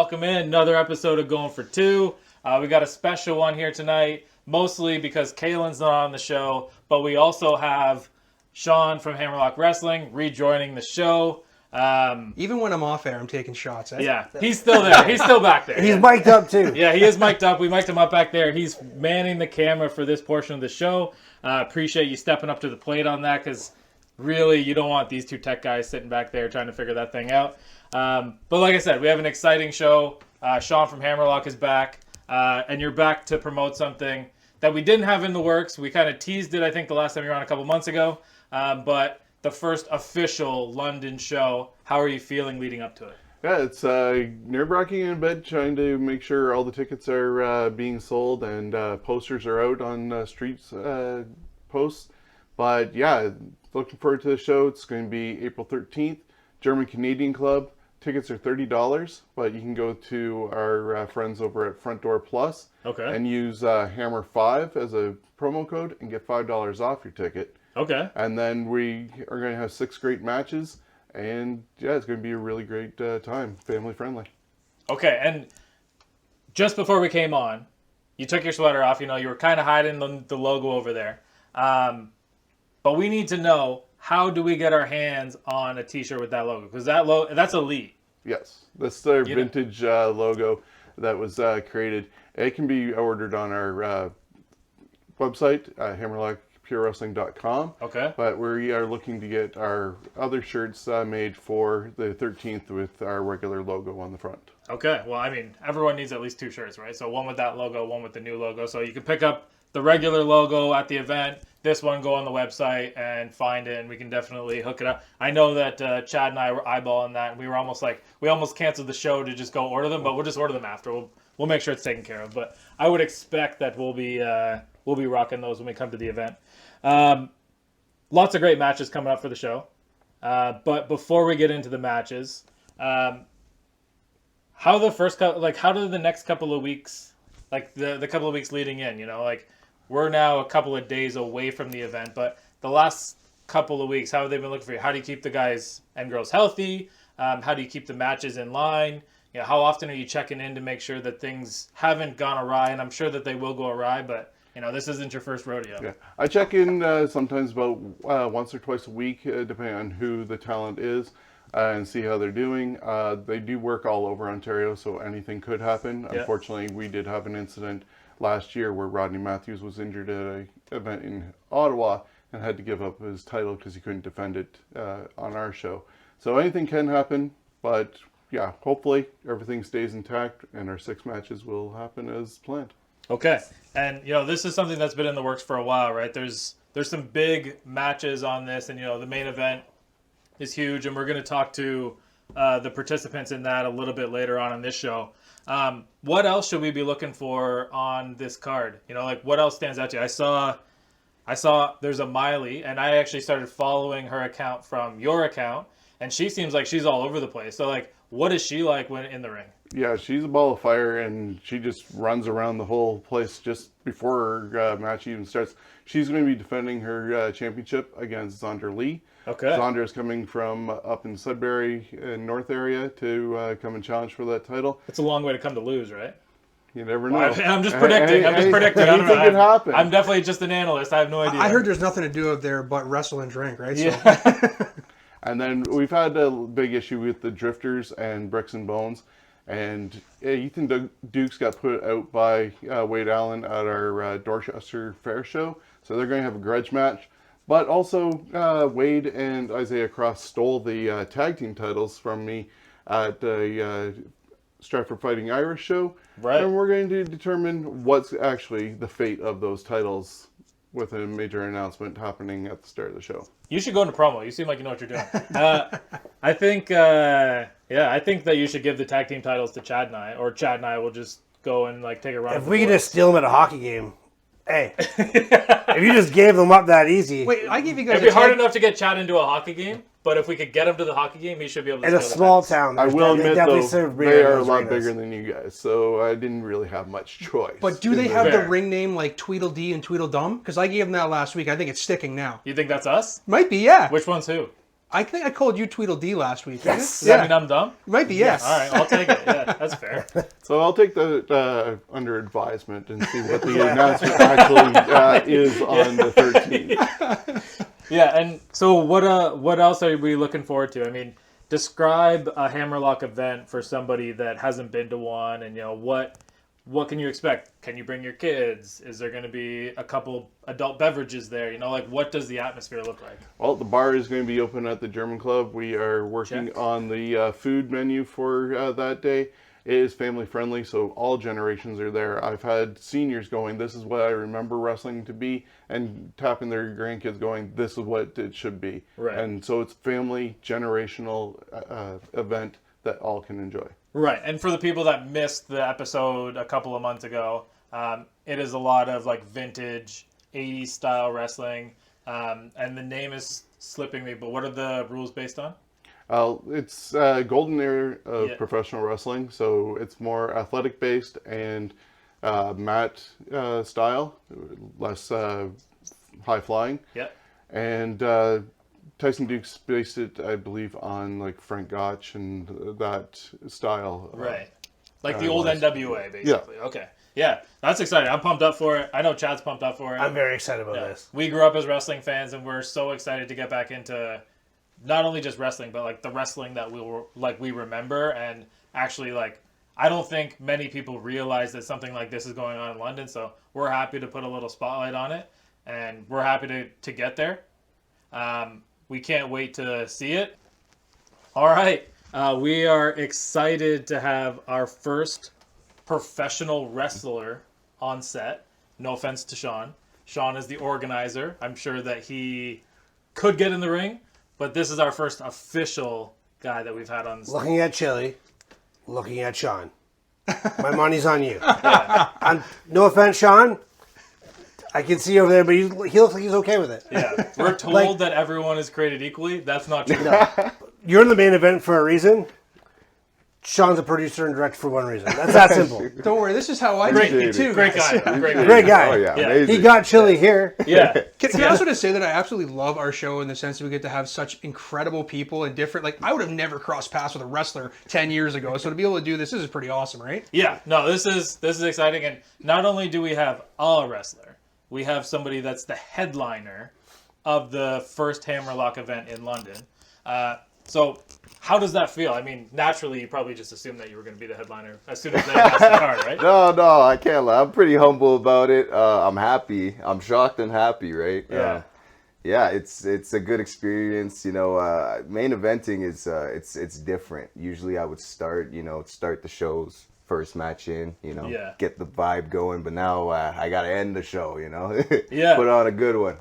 welcome in another episode of Going for Two. We got a special one here tonight, mostly because Kaylin's not on the show, but we also have Shawn from Hammerlock Wrestling rejoining the show. Even when I'm off air, I'm taking shots. Yeah, he's still there. He's still back there. He's mic'd up too. Yeah, he is mic'd up. We mic'd him up back there. He's manning the camera for this portion of the show. Appreciate you stepping up to the plate on that, because really you don't want these two tech guys sitting back there trying to figure that thing out. But like I said, we have an exciting show. Shawn from Hammerlock is back, and you're back to promote something that we didn't have in the works. We kind of teased it, I think, the last time you were on a couple months ago, but the first official London show. How are you feeling leading up to it? Yeah, it's nerve-wracking in a bit, trying to make sure all the tickets are being sold and posters are out on streets posts. But yeah, looking forward to the show. It's going to be April 13th, German Canadian Club. Tickets are $30, but you can go to our friends over at Front Door Plus and use Hammer5 as a promo code and get $5 off your ticket. Okay. And then we are going to have 6 great matches. And yeah, it's going to be a really great time, family friendly. Okay, and just before we came on, you took your sweater off. You know, you were kind of hiding the logo over there. But we need to know, how do we get our hands on a T-shirt with that logo? Because that's elite. Yes, that's their vintage logo that was created. It can be ordered on our website, hammerlockpurewrestling.com. Okay. But we are looking to get our other shirts made for the 13th with our regular logo on the front. Okay. Well, I mean, everyone needs at least 2 shirts, right? So one with that logo, one with the new logo. So you can pick up the regular logo at the event. This one, go on the website and find it, and we can definitely hook it up. I know that Chad and I were eyeballing that, and we were almost canceled the show to just go order them, but we'll just order them after. We'll make sure it's taken care of. But I would expect that we'll be rocking those when we come to the event. Lots of great matches coming up for the show. But before we get into the matches, how do the next couple of weeks, like the couple of weeks leading in, you know, like we're now a couple of days away from the event, but the last couple of weeks, how have they been looking for you? How do you keep the guys and girls healthy? How do you keep the matches in line? You know, how often are you checking in to make sure that things haven't gone awry? And I'm sure that they will go awry, but you know, this isn't your first rodeo. Yeah, I check in sometimes about once or twice a week, depending on who the talent is, and see how they're doing. They do work all over Ontario, so anything could happen. Yeah. Unfortunately, we did have an incident last year where Rodney Matthews was injured at an event in Ottawa and had to give up his title because he couldn't defend it on our show. So anything can happen, but yeah, hopefully everything stays intact and our 6 matches will happen as planned. Okay, and you know, this is something that's been in the works for a while, right? There's some big matches on this, and you know, the main event is huge, and we're going to talk to the participants in that a little bit later on in this show. What else should we be looking for on this card? You know, like what else stands out to you? I saw there's a Miley, and I actually started following her account from your account, and she seems like she's all over the place. So like, what is she like when in the ring? Yeah, she's a ball of fire, and she just runs around the whole place just before her match even starts. She's going to be defending her championship against Zondra Lee. Okay. Zondra is coming from up in Sudbury, North area, to come and challenge for that title. It's a long way to come to lose, right? You never know. I'm just predicting. Anything can happen. I'm definitely just an analyst. I have no idea. I heard there's nothing to do out there but wrestle and drink, right? Yeah. So. And then we've had a big issue with the Drifters and Bricks and Bones. And Ethan Dukes got put out by Wade Allen at our Dorchester Fair show. So they're going to have a grudge match. But also, Wade and Isaiah Cross stole the tag team titles from me at the Stratford Fighting Irish show. Right. And we're going to determine what's actually the fate of those titles with a major announcement happening at the start of the show. You should go into promo. You seem like you know what you're doing. I think that you should give the tag team titles to Chad and I, or Chad and I will just go and like take a run. If we could just steal them at a hockey game, hey, if you just gave them up that easy. Wait, I gave you guys. It'd be hard enough to get Chad into a hockey game, but if we could get him to the hockey game, he should be able to. In a small town, I will admit though, they are a lot arenas. bigger than you guys, so I didn't really have much choice. But do they have the ring name like Tweedledee and Tweedledum? Because I gave them that last week. I think it's sticking now. You think that's us? Might be, yeah. Which one's who? I think I called you Tweedledee last week. Yes. Does that mean I'm dumb? Might be, yes. All right, I'll take it. Yeah, that's fair. So I'll take the under advisement and see what the announcement actually is on the 13th. Yeah, and so what else are we looking forward to? I mean, describe a Hammerlock event for somebody that hasn't been to one, and what can you expect? Can you bring your kids? Is there going to be a couple adult beverages there? Like what does the atmosphere look like? Well, the bar is going to be open at the German Club. We are working on the food menu for that day. It is family friendly, so all generations are there. I've had seniors going, this is what I remember wrestling to be, and tapping their grandkids going, this is what it should be. Right. And so it's family, generational event that all can enjoy. Right, and for the people that missed the episode a couple of months ago, it is a lot of like vintage 80s style wrestling, and the name is slipping me, but what are the rules based on? It's golden era of professional wrestling, so it's more athletic based and mat style, less high flying. Yeah. And Tyson Dukes based it, I believe, on like Frank Gotch and that style. Right. Like the old NWA, basically. Yeah. Okay. Yeah, that's exciting. I'm pumped up for it. I know Chad's pumped up for it. I'm very excited about this. We grew up as wrestling fans, and we're so excited to get back into not only just wrestling, but like the wrestling that we remember. And actually, like, I don't think many people realize that something like this is going on in London. So we're happy to put a little spotlight on it, and we're happy to get there. We can't wait to see it. All right. We are excited to have our first professional wrestler on set. No offense to Shawn. Shawn is the organizer. I'm sure that he could get in the ring, but this is our first official guy that we've had on the set. Looking at Chili, looking at Shawn. My money's on you. No offense, Shawn. I can see over there, but he looks like he's okay with it. Yeah, we're told that everyone is created equally. That's not true. No. You're in the main event for a reason. Shawn's a producer and director for one reason. That's that simple. Don't worry, this is how I treat you too. Great guy. Great guy. Oh, yeah, Yeah. amazing. He got Chili here. Yeah. Can I also just say that I absolutely love our show in the sense that we get to have such incredible people and different, like, I would have never crossed paths with a wrestler 10 years ago, so to be able to do this is pretty awesome, right? Yeah. No, this is exciting, and not only do we have a wrestler, we have somebody that's the headliner of the first Hammerlock event in London. So how does that feel? I mean, naturally, you probably just assumed that you were going to be the headliner as soon as they announced the card, right? No, I can't lie. I'm pretty humble about it. I'm happy. I'm shocked and happy, right? Yeah. Yeah, it's a good experience. Main eventing is it's different. Usually, I would start the shows first match in, get the vibe going. But now I gotta end the show, Yeah. Put on a good one.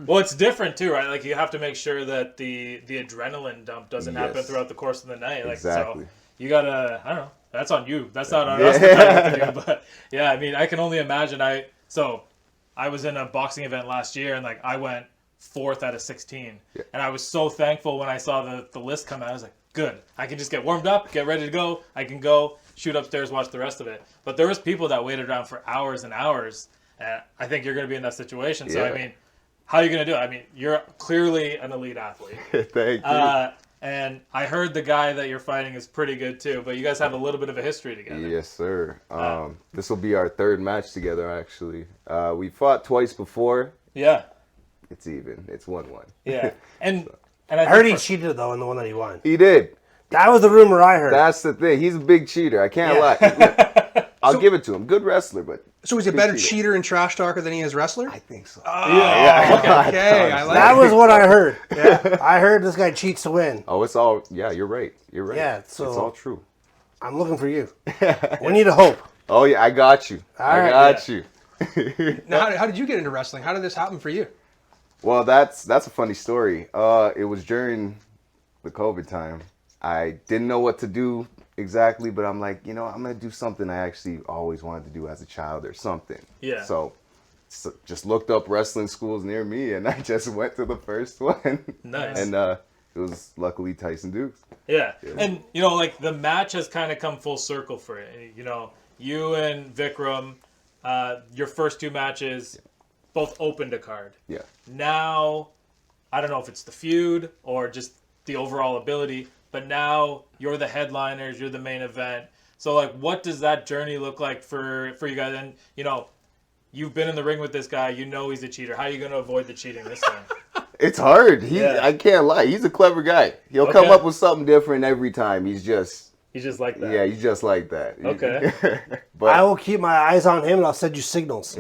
Well, it's different too, right? Like you have to make sure that the adrenaline dump doesn't happen Yes. throughout the course of the night. Like Exactly. so, you gotta. I don't know. That's on you. That's not on us to tell you what to do. But yeah, I mean, I can only imagine. I was in a boxing event last year, and like I went 4th out of 16, and I was so thankful when I saw the list come out. I was like, good. I can just get warmed up, get ready to go. I can go shoot upstairs, watch the rest of it. But there was people that waited around for hours and hours, and I think you're going to be in that situation. So, Yeah. I mean, how are you going to do it? I mean, you're clearly an elite athlete. Thank you. And I heard the guy that you're fighting is pretty good too, but you guys have a little bit of a history together. Yes, sir. This will be our 3rd match together, actually. We fought twice before. Yeah. It's even. It's 1-1. Yeah. And I heard he cheated, though, in the one that he won. He did. That was the rumor I heard. That's the thing. He's a big cheater. I can't lie. Look, I'll give it to him. Good wrestler, but So he's a better cheater and trash talker than he is wrestler? I think so. Okay, I like That was what I heard. Yeah. I heard this guy cheats to win. Oh, it's all. Yeah, you're right. You're right. Yeah, so- it's all true. I'm looking for you. We need a hope. Oh yeah, I got you. I right, got you. Now, how did you get into wrestling? How did this happen for you? Well, that's a funny story. It was during the COVID time. I didn't know what to do exactly, but I'm like, I'm gonna do something I actually always wanted to do as a child or something. Yeah. So just looked up wrestling schools near me, and I just went to the first one. Nice. And it was luckily Tyson Dukes. Yeah. And, like the match has kind of come full circle for it. You and Vikram, your first 2 matches both opened a card. Yeah. Now, I don't know if it's the feud or just the overall ability, but now you're the headliners, you're the main event. So, like, what does that journey look like for you guys? And, you know, you've been in the ring with this guy. You know he's a cheater. How are you going to avoid the cheating this time? It's hard. I can't lie. He's a clever guy. He'll come up with something different every time. He's just like that. Yeah, he's just like that. Okay. But I will keep my eyes on him, and I'll send you signals.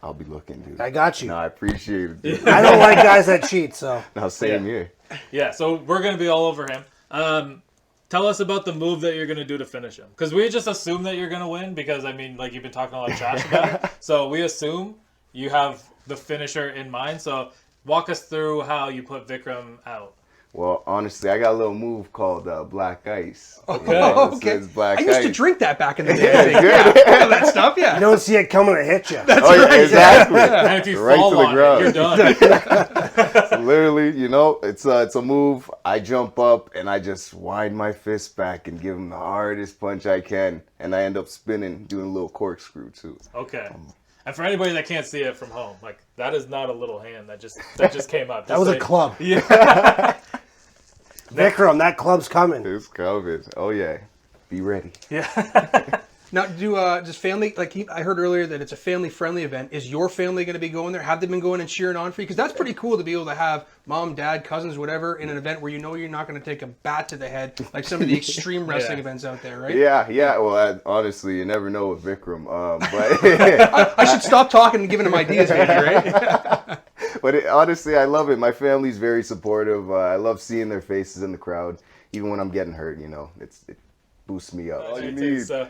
I'll be looking, dude. I got you. No, I appreciate it, dude. I don't like guys that cheat, so. No, same here. Yeah, so we're going to be all over him. Tell us about the move that you're going to do to finish him. Because we just assume that you're going to win because, I mean, like, you've been talking a lot of trash about it. So we assume you have the finisher in mind. So walk us through how you put Vikram out. Well, honestly, I got a little move called Black Ice. Okay. Okay. Black I used Ice. to drink that back in the day. Yeah, all that stuff, yeah. You don't see it coming to hit you. Yeah, exactly. And if you Right fall to the on ground. it, you're done. So literally, you know, it's a move. I jump up and I just wind my fist back and give him the hardest punch I can, and I end up spinning, doing a little corkscrew too. Okay. And for anybody that can't see it from home, like, that is not a little hand that just came up. That was a club. Yeah. Vikram, that club's coming. It's coming. Oh yeah, be ready. Yeah. Now, does family, like I heard earlier that it's a family-friendly event. Is your family going to be going there? Have they been going and cheering on for you? Because that's pretty cool to be able to have mom, dad, cousins, whatever, in an event where you know you're not going to take a bat to the head, like some of the extreme wrestling events out there, right? Yeah. Well, honestly, you never know with Vikram. But I should stop talking and giving him ideas, maybe, right? But honestly, I love it. My family's very supportive. I love seeing their faces in the crowd, even when I'm getting hurt. You know, it boosts me up. All you need. So,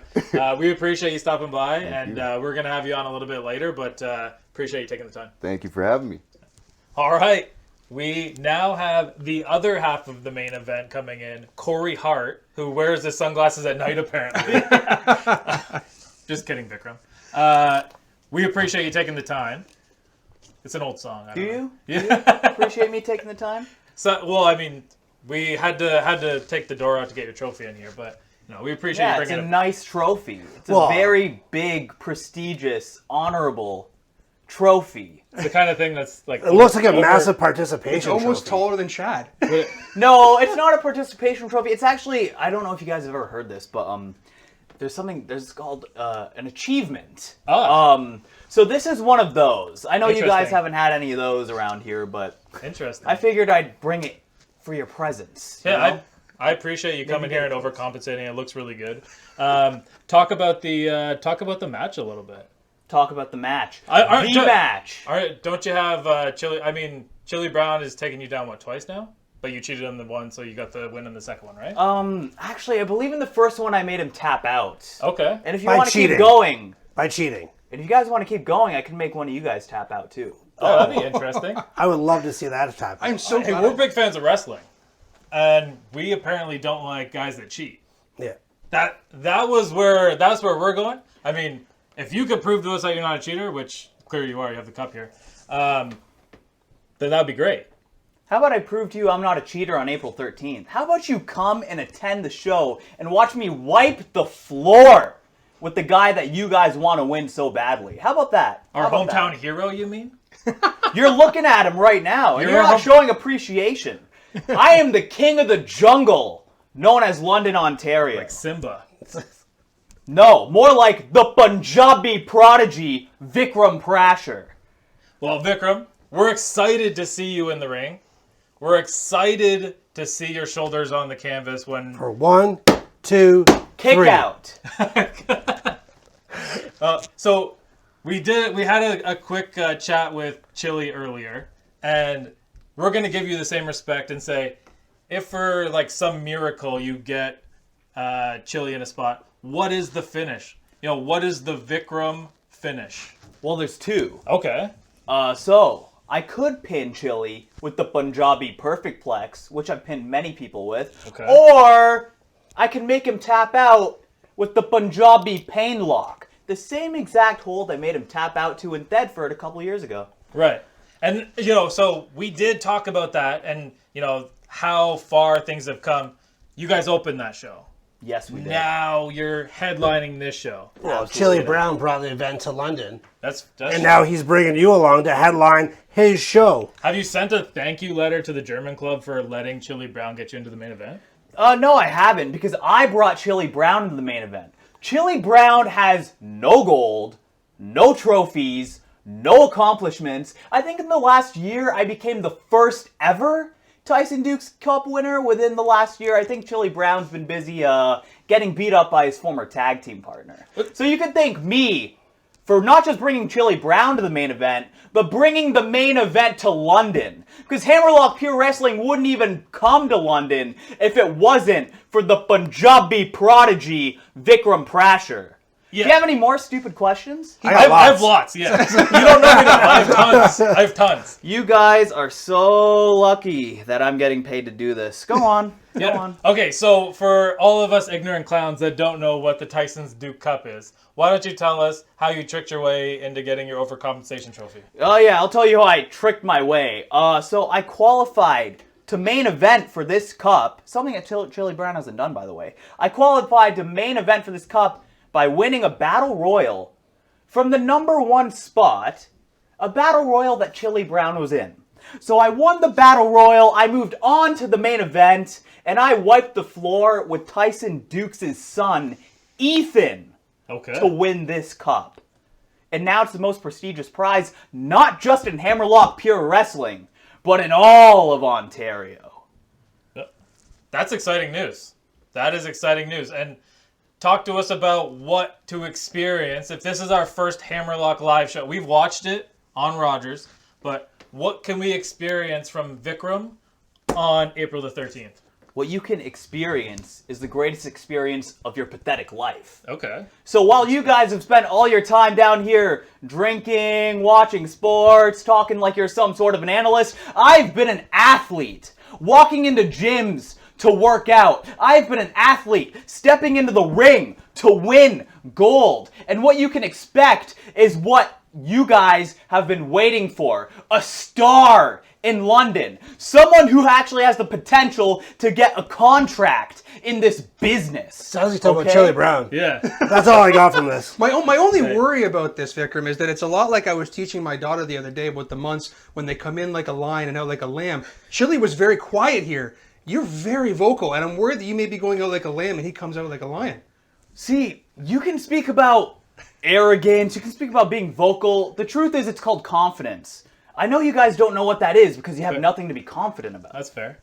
we appreciate you stopping by, and we're gonna have you on a little bit later. But appreciate you taking the time. Thank you for having me. All right, we now have the other half of the main event coming in. Corey Hart, who wears his sunglasses at night, apparently. Just kidding, Vikram. We appreciate you taking the time. It's an old song. Do you? Yeah. Do you appreciate me taking the time? So, well, I mean, we had to take the door out to get your trophy in here, but no, we appreciate you Yeah, it's bringing a it. nice trophy. It's a very big, prestigious, honorable trophy. It's the kind of thing that's like. It looks like a massive participation It's almost trophy. taller than Chad. No, it's not a participation trophy. It's actually, I don't know if you guys have ever heard this, but there's called an achievement. Oh. So this is one of those. I know you guys Interesting. haven't had any of those around here, but Interesting. I figured I'd bring it for your presence. you know? Yeah, I appreciate you coming here and overcompensating. It looks really good. Talk about the match a little bit. Talk about the match. The match. All right, don't you have Chili? I mean, Chili Brown is taking you down twice now? But you cheated on the one, so you got the win in the second one, right? Actually, I believe in the first one I made him tap out. Okay. And if you By want to keep cheating. going, By cheating. and if you guys want to keep going, I can make one of you guys tap out too. Oh, that'd be interesting. I would love to see that happen. I'm so Hey, glad. we're big fans of wrestling, and we apparently don't like guys that cheat. Yeah. That's where we're going. I mean, if you could prove to us that you're not a cheater, which clearly you are, you have the cup here, then that'd be great. How about I prove to you I'm not a cheater on April 13th? How about you come and attend the show and watch me wipe the floor with the guy that you guys want to win so badly? How about that? Our How about hometown hero, you mean? that? You're looking at him right now, and You're you're our not showing appreciation. I am the king of the jungle, known as London, Ontario. Like Simba. No, more like the Punjabi prodigy, Vikram Prasher. Well, Vikram, we're excited to see you in the ring. We're excited to see your shoulders on the canvas when... For 1, 2, Kick 3. out. So we had a quick chat with Chili earlier, and we're going to give you the same respect and say, if for like some miracle you get Chili in a spot, what is the finish? You know, what is the Vikram finish? Well, there's two. Okay. So I could pin Chili with the Punjabi Perfect Plex, which I've pinned many people with. Okay. Or I can make him tap out with the Punjabi Pain Lock. The same exact hold I made him tap out to in Thetford a couple years ago. Right. And, you know, so we did talk about that and, you know, how far things have come. You guys opened that show. Yes, we did. Now you're headlining this show. Well, Absolutely. Chili Brown brought the event to London, That's and now he's bringing you along to headline his show. Have you sent a thank you letter to the German club for letting Chili Brown get you into the main event? No, I haven't, because I brought Chili Brown into the main event. Chili Brown has no gold, no trophies, no accomplishments. I think in the last year, I became the first ever Tyson Dukes Cup winner within the last year. I think Chili Brown's been busy getting beat up by his former tag team partner. So you could thank me for not just bringing Chili Brown to the main event, but bringing the main event to London. Because Hammerlock Pure Wrestling wouldn't even come to London if it wasn't for the Punjabi prodigy Vikram Prasher. Yeah. Do you have any more stupid questions? I got have lots, yeah. You don't know me enough. I have tons. I have tons. You guys are so lucky that I'm getting paid to do this. Go on. Go on. Okay, so for all of us ignorant clowns that don't know what the Tyson's Duke Cup is, why don't you tell us how you tricked your way into getting your overcompensation trophy? Oh yeah, I'll tell you how I tricked my way. So I qualified to main event for this cup, something that Chili Brown hasn't done, by the way. I qualified to main event for this cup by winning a battle royal from the #1 spot, a battle royal that Chili Brown was in. So I won the battle royal, I moved on to the main event, and I wiped the floor with Tyson Dukes' son, Ethan, Okay. to win this cup. And now it's the most prestigious prize, not just in Hammerlock Pure Wrestling, but in all of Ontario. That's exciting news. That is exciting news. And talk to us about what to experience. If this is our first Hammerlock live show, we've watched it on Rogers, but what can we experience from Vikram on April the 13th? What you can experience is the greatest experience of your pathetic life. Okay. So while you guys have spent all your time down here drinking, watching sports, talking like you're some sort of an analyst, I've been an athlete, walking into gyms to work out. I've been an athlete stepping into the ring to win gold. And what you can expect is what you guys have been waiting for. A star in London. Someone who actually has the potential to get a contract in this business. Sounds like talking about Chili Brown. Yeah. That's all I got from this. My only worry about this, Vikram, is that it's a lot like I was teaching my daughter the other day about the months when they come in like a lion and out like a lamb. Chili was very quiet here. You're very vocal, and I'm worried that you may be going out like a lamb and he comes out like a lion. See, you can speak about arrogance, you can speak about being vocal. The truth is it's called confidence. I know you guys don't know what that is because you have nothing to be confident about. That's fair.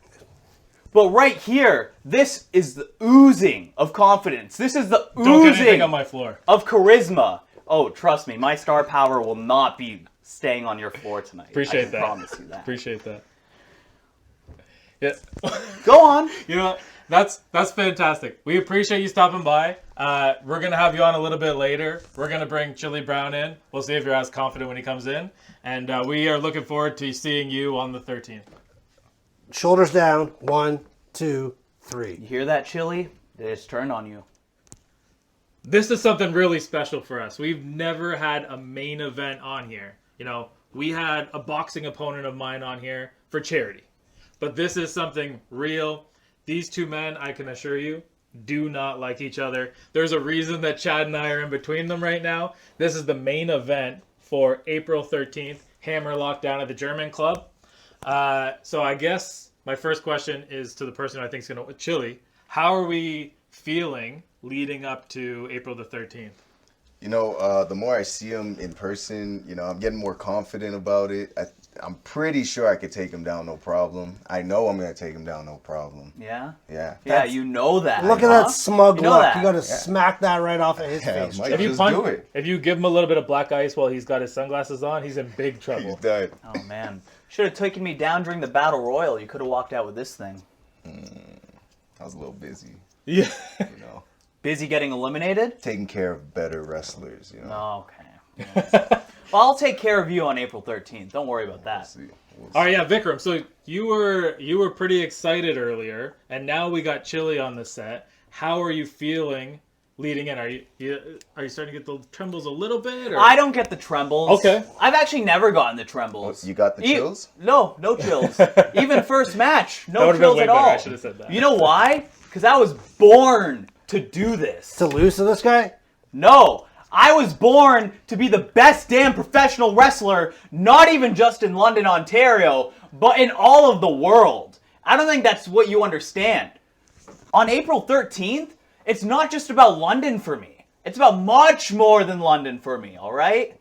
But right here, this is the oozing of confidence. This is the Don't get anything oozing on my floor. of charisma. Oh, trust me, my star power will not be staying on your floor tonight. Appreciate I that. promise you that. Appreciate that. Yeah. Go on. You know, that's fantastic. We appreciate you stopping by. We're going to have you on a little bit later. We're going to bring Chili Brown in. We'll see if you're as confident when he comes in. And we are looking forward to seeing you on the 13th. Shoulders down. 1, 2, 3. You hear that, Chili? They just turned on you. This is something really special for us. We've never had a main event on here. You know, we had a boxing opponent of mine on here for charity. But this is something real. These two men, I can assure you, do not like each other. There's a reason that Chad and I are in between them right now. This is the main event for April 13th, Hammerlock down at the German club. So I guess my first question is to the person who I think is going to... Chili, how are we feeling leading up to April the 13th? You know, the more I see him in person, you know, I'm getting more confident about it. I'm pretty sure I could take him down no problem. I know I'm going to take him down no problem. Yeah? Yeah. Yeah, you know that. Look at that smug You know look. that. You got to smack that right off of his face. Mike, If you just do it. if you give him a little bit of black ice while he's got his sunglasses on, he's in big He's trouble. dead. Oh, man. Should have taken me down during the Battle Royal. You could have walked out with this thing. I was a little busy, Yeah. you know. Busy getting eliminated? Taking care of better wrestlers, you know. Oh, okay. Yes. Well, I'll take care of you on April 13th. Don't worry about that. See. We'll All right, yeah, Vikram. So you were pretty excited earlier, and now we got Chili on the set. How are you feeling leading in? Are you starting to get the trembles a little bit? Or? I don't get the trembles. Okay. I've actually never gotten the trembles. You got the chills? No chills. Even first match, That no would've been chills way at better. all. I should have said that. You know why? Because I was born to do this. To lose to this guy? No. I was born to be the best damn professional wrestler, not even just in London, Ontario, but in all of the world. I don't think that's what you understand. On April 13th, it's not just about London for me. It's about much more than London for me, all right?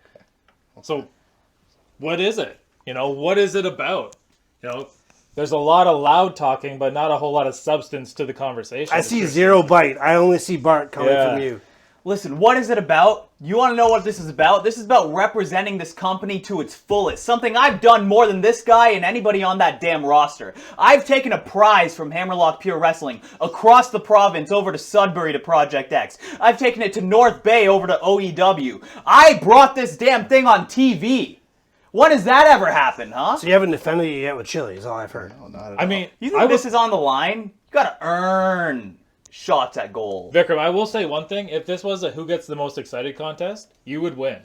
So, what is it? What is it about? There's a lot of loud talking, but not a whole lot of substance to the conversation. I see zero bite. I only see Bart coming from you. Listen, what is it about? You want to know what this is about? This is about representing this company to its fullest. Something I've done more than this guy and anybody on that damn roster. I've taken a prize from Hammerlock Pure Wrestling across the province over to Sudbury to Project X. I've taken it to North Bay over to OEW. I brought this damn thing on TV. When has that ever happened, huh? So you haven't defended it yet with Chili, is all I've heard. No, not at I all. mean, You think this is on the line? You gotta earn shots at goal. Vikram, I will say one thing. If this was a who gets the most excited contest, you would win.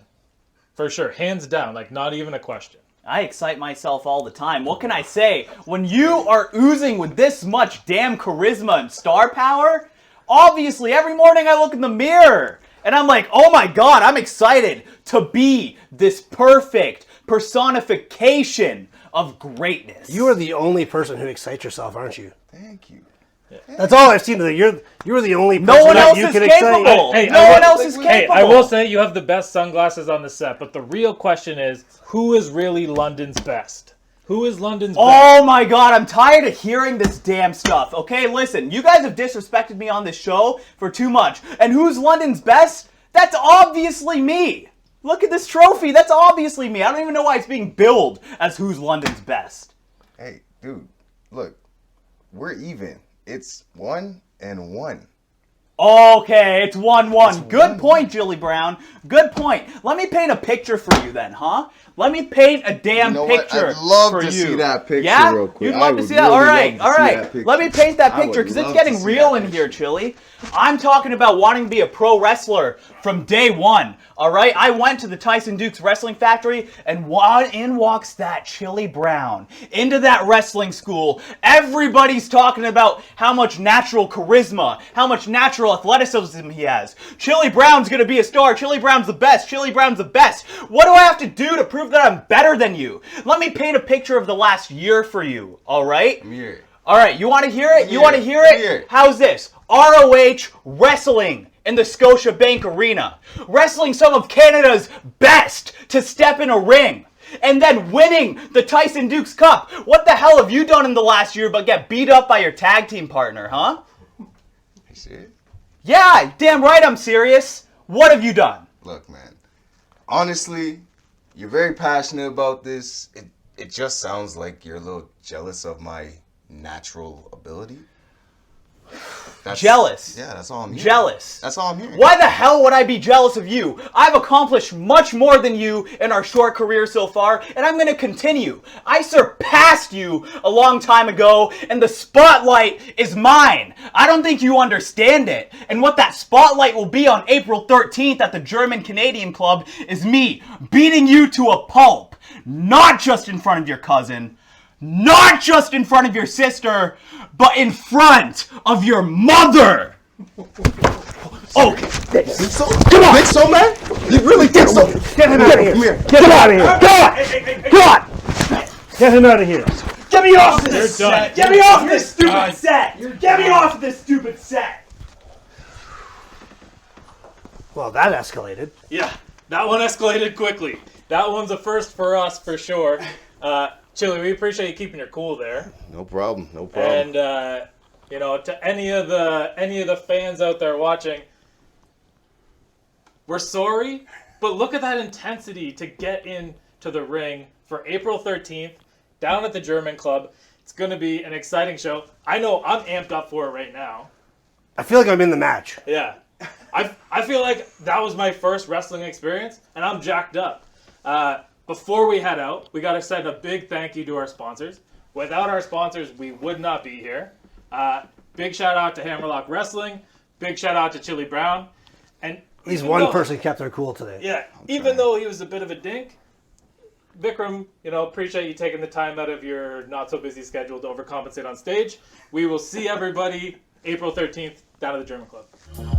For sure. Hands down. Not even a question. I excite myself all the time. What can I say? When you are oozing with this much damn charisma and star power, obviously every morning I look in the mirror and I'm like, oh my God, I'm excited to be this perfect personification of greatness. You are the only person who excites yourself, aren't you? Thank you. That's all I've seen. You're the only person No one that else you is can capable. excite. No one else is capable. Hey, I will say you have the best sunglasses on the set, but the real question is, who is really London's best? Who is London's best? Oh my God, I'm tired of hearing this damn stuff. Okay, listen, you guys have disrespected me on this show for too much. And who's London's best? That's obviously me. Look at this trophy. That's obviously me. I don't even know why it's being billed as who's London's best. Hey, dude, look, we're even. It's 1-1. Okay, it's 1-1. Good point, Julie Brown. Good point. Let me paint a picture for you then, huh? Let me paint a damn picture I'd love for to you. see that picture yeah? real quick. You'd love to would see that? really All right, love to all see right. that picture. Let me paint that I picture would because it's love getting to see real that in here, Chili. I'm talking about wanting to be a pro wrestler from day one. All right, I went to the Tyson Dukes Wrestling Factory, and in walks that Chili Brown into that wrestling school. Everybody's talking about how much natural charisma, how much natural athleticism he has. Chili Brown's gonna be a star. Chili Brown's the best. Chili Brown's the best. What do I have to do to prove that I'm better than you? Let me paint a picture of the last year for you. All right. I'm here. All right, you want to hear it? You Yeah, want to hear it? yeah. How's this? ROH Wrestling in the Scotiabank Arena. Wrestling some of Canada's best to step in a ring. And then winning the Tyson Dukes Cup. What the hell have you done in the last year but get beat up by your tag team partner, huh? You see it? Yeah, damn right I'm serious. What have you done? Look, man. Honestly, you're very passionate about this. It just sounds like you're a little jealous of my natural ability. Jealous. Yeah, that's all I'm hearing. Jealous. That's all I'm hearing. Why the hell would I be jealous of you? I've accomplished much more than you in our short career so far, and I'm going to continue. I surpassed you a long time ago, and the spotlight is mine. I don't think you understand it. And what that spotlight will be on April 13th at the German Canadian Club is me beating you to a pulp. Not just in front of your cousin, not just in front of your sister, but in front of your mother. Okay. Think so? Come on. Think so, man? You really think so? Get him out of here. Get him out of here. Go on. Get him out of here. Get me off this You're done. set. Get me off this stupid done. set. Get me off this stupid set. Well, that escalated. Yeah, that one escalated quickly. That one's a first for us, for sure. Chili, we appreciate you keeping your cool there. No problem. No problem. And to any of the fans out there watching, we're sorry, but look at that intensity to get into the ring for April 13th down at the German Club. It's going to be an exciting show. I know I'm amped up for it right now. I feel like I'm in the match. Yeah. I feel like that was my first wrestling experience, and I'm jacked up. Before we head out, we got to send a big thank you to our sponsors. Without our sponsors, we would not be here. Big shout out to Hammerlock Wrestling. Big shout out to Chili Brown. And At least even one though- person kept their cool today. Yeah, even though he was a bit of a dink, Vikram, appreciate you taking the time out of your not so busy schedule to overcompensate on stage. We will see everybody April 13th Down to the German Club.